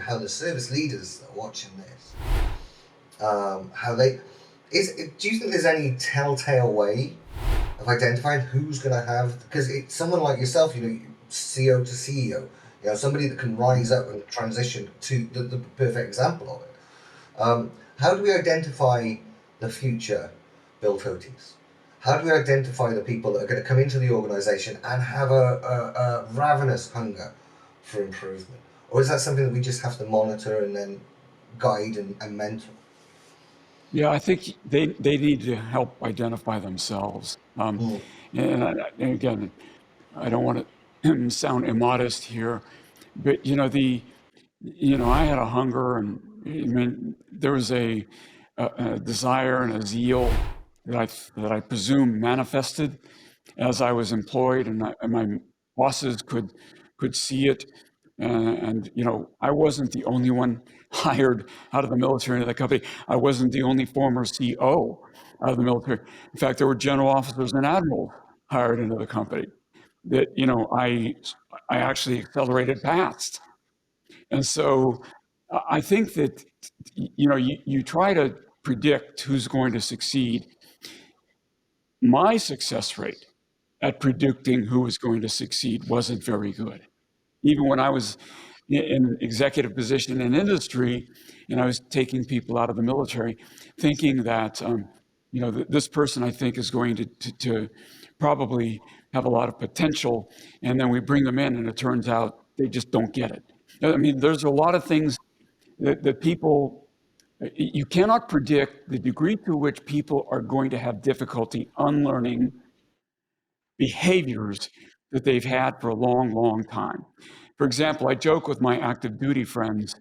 how the service leaders that are watching this, how they do you think there's any telltale way of identifying who's going to have, because it's someone like yourself, CO to CEO, somebody that can rise up and transition to the perfect example of it. How do we identify the future Bill Totis? How do we identify the people that are going to come into the organization and have a ravenous hunger for improvement? Or is that something that we just have to monitor and then guide and mentor? Yeah, I think they need to help identify themselves. And again, I don't want to sound immodest here, but I had a hunger, and I mean, there was a desire and a zeal that I presume manifested as I was employed, and my bosses could see it. And I wasn't the only one hired out of the military into the company. I wasn't the only former CO out of the military. In fact, there were general officers and admirals hired into the company that I actually accelerated past. And so I think that you try to predict who's going to succeed. My success rate at predicting who was going to succeed wasn't very good. Even when I was in an executive position in industry, and I was taking people out of the military, thinking that this person I think is going to probably have a lot of potential, and then we bring them in, and it turns out they just don't get it. I mean, there's a lot of things that people, you cannot predict the degree to which people are going to have difficulty unlearning behaviors that they've had for a long, long time. For example, I joke with my active duty friends,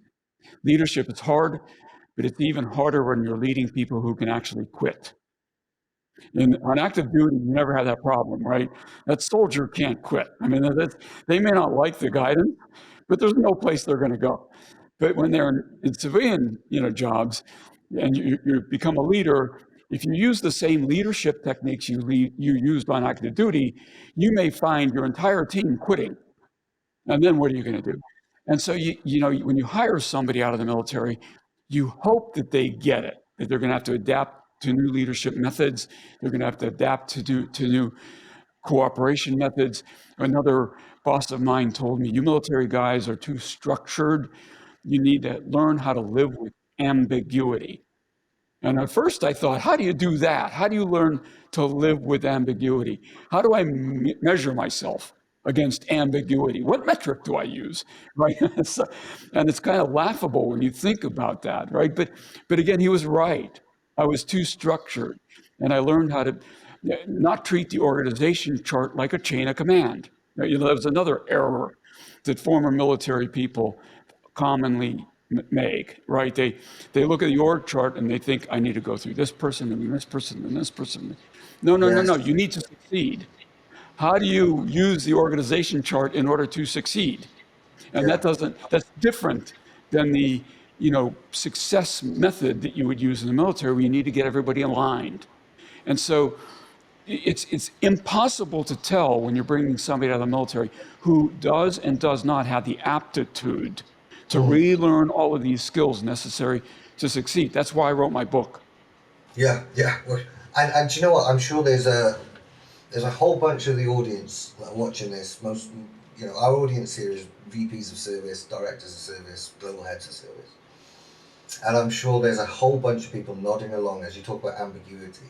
leadership is hard, but it's even harder when you're leading people who can actually quit. And on active duty, you never have that problem, right? That soldier can't quit. I mean, they may not like the guidance, but there's no place they're going to go. But when they're in civilian, jobs, and you become a leader, if you use the same leadership techniques you used on active duty, you may find your entire team quitting. And then what are you going to do? And so when you hire somebody out of the military, you hope that they get it, that they're going to have to adapt to new leadership methods. They're going to have to adapt to new cooperation methods. Another boss of mine told me, you military guys are too structured. You need to learn how to live with ambiguity. And at first I thought, how do you do that? How do you learn to live with ambiguity? How do I measure myself against ambiguity? What metric do I use, right? And it's kind of laughable when you think about that, right? But again, he was right. I was too structured, and I learned how to not treat the organization chart like a chain of command. That was another error that former military people commonly make, right? They look at the org chart and they think, I need to go through this person and this person and this person. No. You need to succeed. How do you use the organization chart in order to succeed? And that's different than the success method that you would use in the military, where you need to get everybody aligned. And so it's impossible to tell when you're bringing somebody out of the military who does and does not have the aptitude to relearn all of these skills necessary to succeed. That's why I wrote my book. Yeah. And do you know what? I'm sure there's a whole bunch of the audience that are watching this. Most, our audience here is VPs of service, directors of service, global heads of service. And I'm sure there's a whole bunch of people nodding along as you talk about ambiguity.